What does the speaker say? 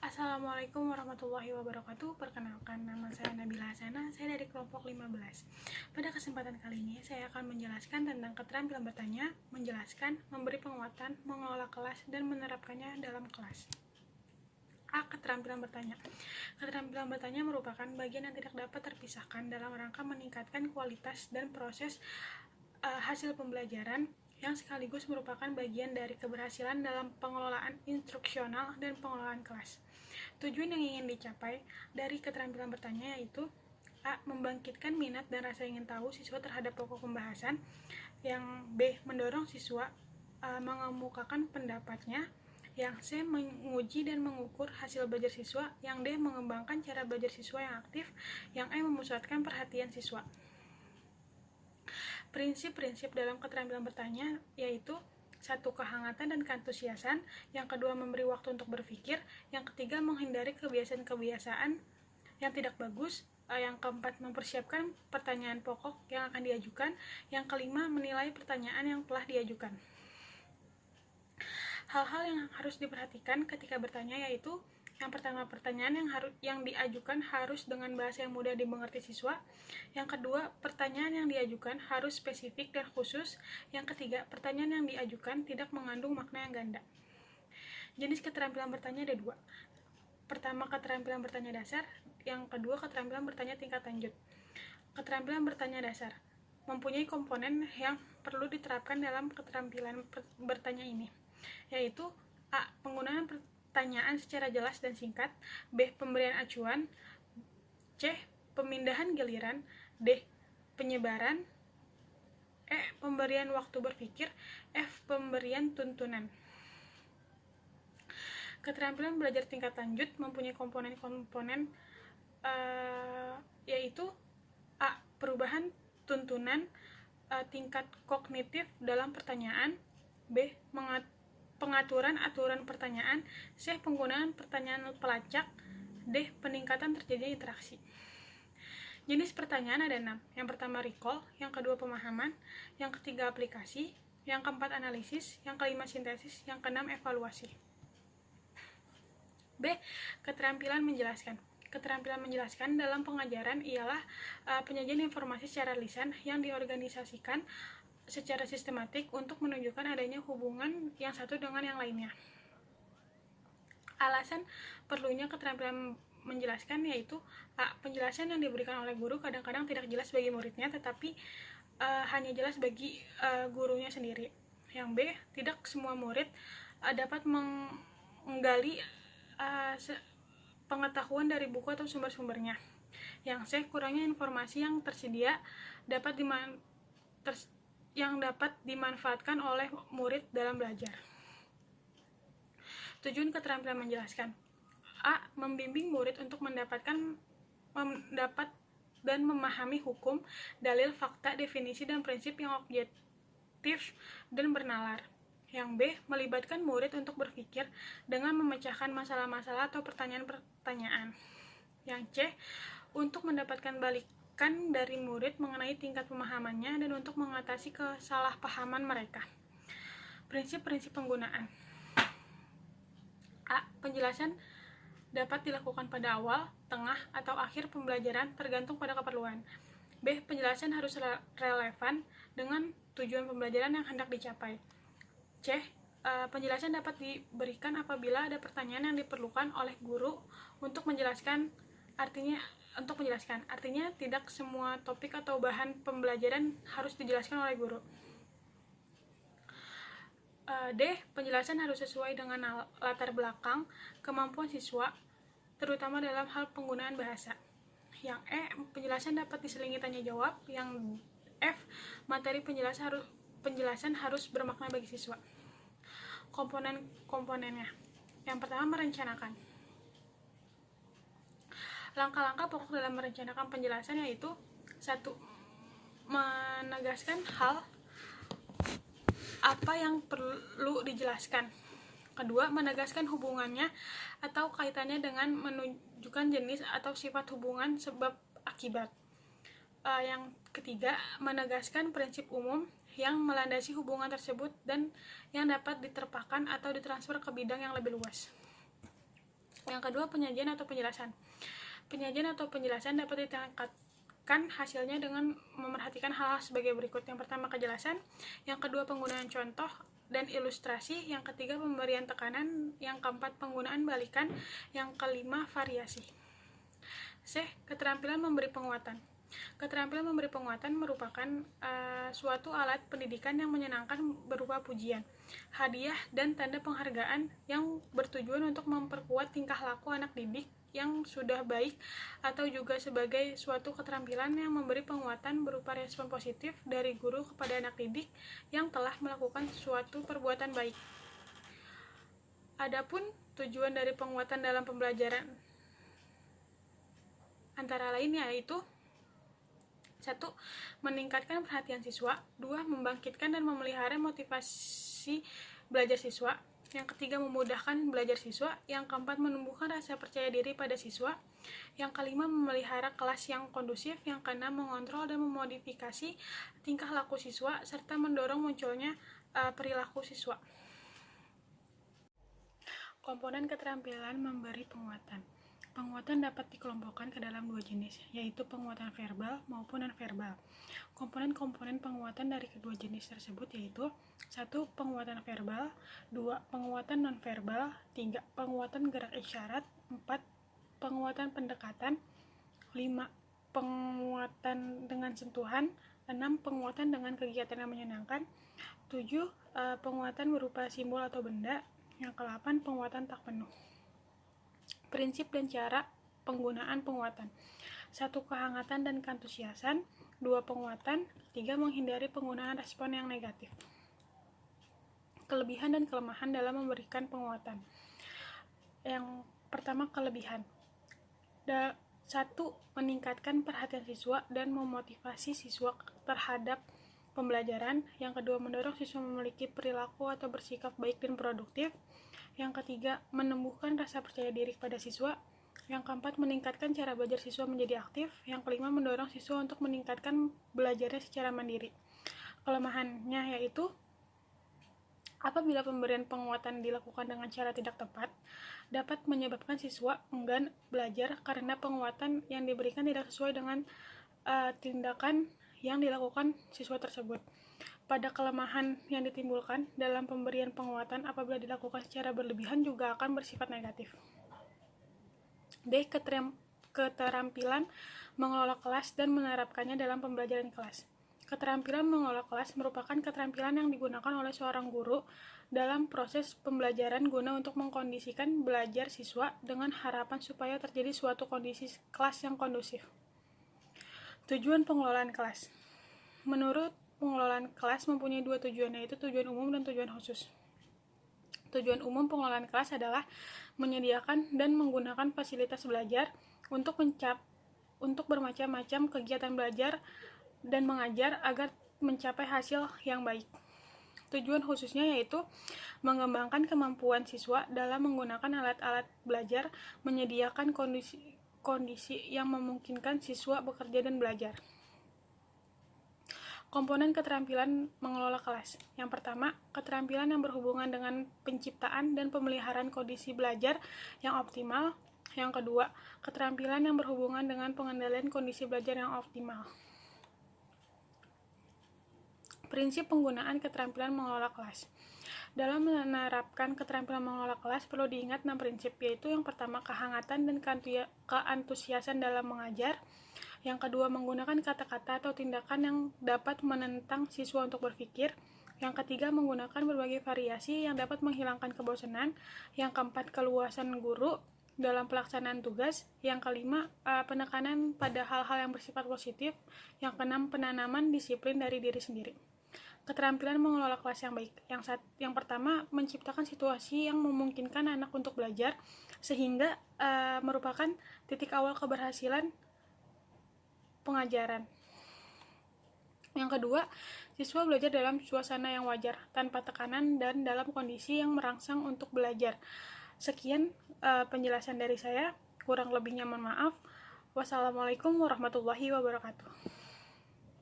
Assalamualaikum warahmatullahi wabarakatuh. Perkenalkan, nama saya Nabila Hasana, saya dari kelompok 15. Pada kesempatan kali ini, saya akan menjelaskan tentang keterampilan bertanya, menjelaskan, memberi penguatan, mengelola kelas, dan menerapkannya dalam kelas. A. Keterampilan bertanya. Keterampilan bertanya merupakan bagian yang tidak dapat terpisahkan dalam rangka meningkatkan kualitas dan proses hasil pembelajaran yang sekaligus merupakan bagian dari keberhasilan dalam pengelolaan instruksional dan pengelolaan kelas. Tujuan yang ingin dicapai dari keterampilan bertanya yaitu A. Membangkitkan minat dan rasa ingin tahu siswa terhadap pokok pembahasan. Yang B. Mendorong siswa mengemukakan pendapatnya. Yang C. Menguji dan mengukur hasil belajar siswa. Yang D. Mengembangkan cara belajar siswa yang aktif. Yang E. Memusatkan perhatian siswa. Prinsip-prinsip dalam keterampilan bertanya yaitu: 1. Kehangatan dan keantusiasan. Yang kedua, memberi waktu untuk berpikir. Yang ketiga, menghindari kebiasaan-kebiasaan yang tidak bagus. Yang keempat, mempersiapkan pertanyaan pokok yang akan diajukan. Yang kelima, menilai pertanyaan yang telah diajukan. Hal-hal yang harus diperhatikan ketika bertanya yaitu: yang pertama, pertanyaan yang diajukan harus dengan bahasa yang mudah dimengerti siswa. Yang kedua, pertanyaan yang diajukan harus spesifik dan khusus. Yang ketiga, pertanyaan yang diajukan tidak mengandung makna yang ganda. Jenis keterampilan bertanya ada 2. Pertama, keterampilan bertanya dasar. Yang kedua, keterampilan bertanya tingkat lanjut. Keterampilan bertanya dasar mempunyai komponen yang perlu diterapkan dalam keterampilan bertanya ini, yaitu A. Penggunaan pertanyaan secara jelas dan singkat. B. Pemberian acuan. C. Pemindahan giliran. D. Penyebaran. E. Pemberian waktu berpikir. F. Pemberian tuntunan. Keterampilan belajar tingkat lanjut mempunyai komponen-komponen yaitu A. Perubahan tuntunan tingkat kognitif dalam pertanyaan. B. Pengaturan aturan pertanyaan. C. Penggunaan pertanyaan pelacak. D. Peningkatan terjadinya interaksi. Jenis pertanyaan ada 6. Yang pertama, recall. Yang kedua, pemahaman. Yang ketiga, aplikasi. Yang keempat, analisis. Yang kelima, sintesis. Yang keenam, evaluasi. B. Keterampilan menjelaskan. Keterampilan menjelaskan dalam pengajaran ialah penyajian informasi secara lisan yang diorganisasikan secara sistematik untuk menunjukkan adanya hubungan yang satu dengan yang lainnya. Alasan perlunya keterampilan menjelaskan yaitu: A. Penjelasan yang diberikan oleh guru kadang-kadang tidak jelas bagi muridnya, tetapi hanya jelas bagi gurunya sendiri. Yang B. Tidak semua murid dapat menggali pengetahuan dari buku atau sumber-sumbernya. Yang C. Kurangnya informasi yang tersedia yang dapat dimanfaatkan oleh murid dalam belajar. Tujuan keterampilan menjelaskan: A. Membimbing murid untuk mendapat dan memahami hukum, dalil, fakta, definisi, dan prinsip yang objektif dan bernalar. Yang B. Melibatkan murid untuk berpikir dengan memecahkan masalah-masalah atau pertanyaan-pertanyaan. Yang C. Untuk mendapatkan balikan dari murid mengenai tingkat pemahamannya dan untuk mengatasi kesalahpahaman mereka. Prinsip-prinsip penggunaan: A. Penjelasan dapat dilakukan pada awal, tengah, atau akhir pembelajaran tergantung pada keperluan. B. Penjelasan harus relevan dengan tujuan pembelajaran yang hendak dicapai. C. Penjelasan dapat diberikan apabila ada pertanyaan yang diperlukan oleh guru untuk menjelaskan. Artinya tidak semua topik atau bahan pembelajaran harus dijelaskan oleh guru. D. Penjelasan harus sesuai dengan latar belakang kemampuan siswa, terutama dalam hal penggunaan bahasa. Yang E. Penjelasan dapat diselingi tanya jawab. Yang F. Materi penjelasan harus bermakna bagi siswa. Komponen-komponennya: yang pertama, merencanakan. Langkah-langkah pokok dalam merencanakan penjelasan yaitu: 1. Menegaskan hal apa yang perlu dijelaskan. Kedua, menegaskan hubungannya atau kaitannya dengan menunjukkan jenis atau sifat hubungan sebab akibat. Yang ketiga, menegaskan prinsip umum yang melandasi hubungan tersebut dan yang dapat diterpakan atau ditransfer ke bidang yang lebih luas. Yang kedua, penyajian atau penjelasan. Penyajian atau penjelasan dapat ditingkatkan hasilnya dengan memerhatikan hal-hal sebagai berikut. Yang pertama, kejelasan. Yang kedua, penggunaan contoh dan ilustrasi. Yang ketiga, pemberian tekanan. Yang keempat, penggunaan balikan. Yang kelima, variasi. C. Keterampilan memberi penguatan. Keterampilan memberi penguatan merupakan suatu alat pendidikan yang menyenangkan berupa pujian, hadiah, dan tanda penghargaan yang bertujuan untuk memperkuat tingkah laku anak didik yang sudah baik, atau juga sebagai suatu keterampilan yang memberi penguatan berupa respon positif dari guru kepada anak didik yang telah melakukan suatu perbuatan baik. Adapun tujuan dari penguatan dalam pembelajaran antara lain yaitu: 1. Meningkatkan perhatian siswa. 2. Membangkitkan dan memelihara motivasi belajar siswa. Yang ketiga, memudahkan belajar siswa. Yang keempat, menumbuhkan rasa percaya diri pada siswa. Yang kelima, memelihara kelas yang kondusif. Yang keenam, mengontrol dan memodifikasi tingkah laku siswa, serta mendorong munculnya perilaku siswa. Komponen keterampilan memberi penguatan. Penguatan dapat dikelompokkan ke dalam dua jenis, yaitu penguatan verbal maupun non-verbal. Komponen-komponen penguatan dari kedua jenis tersebut yaitu: 1. Penguatan verbal. 2. Penguatan non-verbal. 3. Penguatan gerak isyarat. 4. Penguatan pendekatan. 5. Penguatan dengan sentuhan. 6. Penguatan dengan kegiatan yang menyenangkan. 7. Penguatan berupa simbol atau benda. Yang ke-8, penguatan tak penuh. Prinsip dan cara penggunaan penguatan. 1. Kehangatan dan keantusiasan. 2. Penguatan. 3. Menghindari penggunaan respon yang negatif. Kelebihan dan kelemahan dalam memberikan penguatan. Yang pertama, kelebihan. 1. Meningkatkan perhatian siswa dan memotivasi siswa terhadap pembelajaran. Yang kedua, mendorong siswa memiliki perilaku atau bersikap baik dan produktif. Yang ketiga, menumbuhkan rasa percaya diri pada siswa. Yang keempat, meningkatkan cara belajar siswa menjadi aktif. Yang kelima, mendorong siswa untuk meningkatkan belajarnya secara mandiri. Kelemahannya yaitu: apabila pemberian penguatan dilakukan dengan cara tidak tepat, dapat menyebabkan siswa enggan belajar karena penguatan yang diberikan tidak sesuai dengan tindakan yang dilakukan siswa tersebut. Pada kelemahan yang ditimbulkan dalam pemberian penguatan apabila dilakukan secara berlebihan juga akan bersifat negatif. D. Keterampilan mengelola kelas dan menerapkannya dalam pembelajaran kelas. Keterampilan mengelola kelas merupakan keterampilan yang digunakan oleh seorang guru dalam proses pembelajaran guna untuk mengkondisikan belajar siswa dengan harapan supaya terjadi suatu kondisi kelas yang kondusif. Tujuan pengelolaan kelas. Menurut pengelolaan kelas mempunyai dua tujuan, yaitu tujuan umum dan tujuan khusus. Tujuan umum pengelolaan kelas adalah menyediakan dan menggunakan fasilitas belajar untuk bermacam-macam kegiatan belajar dan mengajar agar mencapai hasil yang baik. Tujuan khususnya yaitu mengembangkan kemampuan siswa dalam menggunakan alat-alat belajar, menyediakan kondisi yang memungkinkan siswa bekerja dan belajar. Komponen keterampilan mengelola kelas. Yang pertama, keterampilan yang berhubungan dengan penciptaan dan pemeliharaan kondisi belajar yang optimal. Yang kedua, keterampilan yang berhubungan dengan pengendalian kondisi belajar yang optimal. Prinsip penggunaan keterampilan mengelola kelas. Dalam menerapkan keterampilan mengelola kelas perlu diingat 6 prinsip, yaitu: yang pertama, kehangatan dan keantusiasan dalam mengajar. Yang kedua, menggunakan kata-kata atau tindakan yang dapat menentang siswa untuk berpikir. Yang ketiga, menggunakan berbagai variasi yang dapat menghilangkan kebosanan. Yang keempat, keluasan guru dalam pelaksanaan tugas. Yang kelima, penekanan pada hal-hal yang bersifat positif. Yang keenam, penanaman disiplin dari diri sendiri. Keterampilan mengelola kelas yang baik. Yang pertama, menciptakan situasi yang memungkinkan anak untuk belajar sehingga merupakan titik awal keberhasilan pengajaran. Yang kedua, siswa belajar dalam suasana yang wajar, tanpa tekanan dan dalam kondisi yang merangsang untuk belajar. Sekian penjelasan dari saya, kurang lebihnya mohon maaf. Wassalamualaikum warahmatullahi wabarakatuh.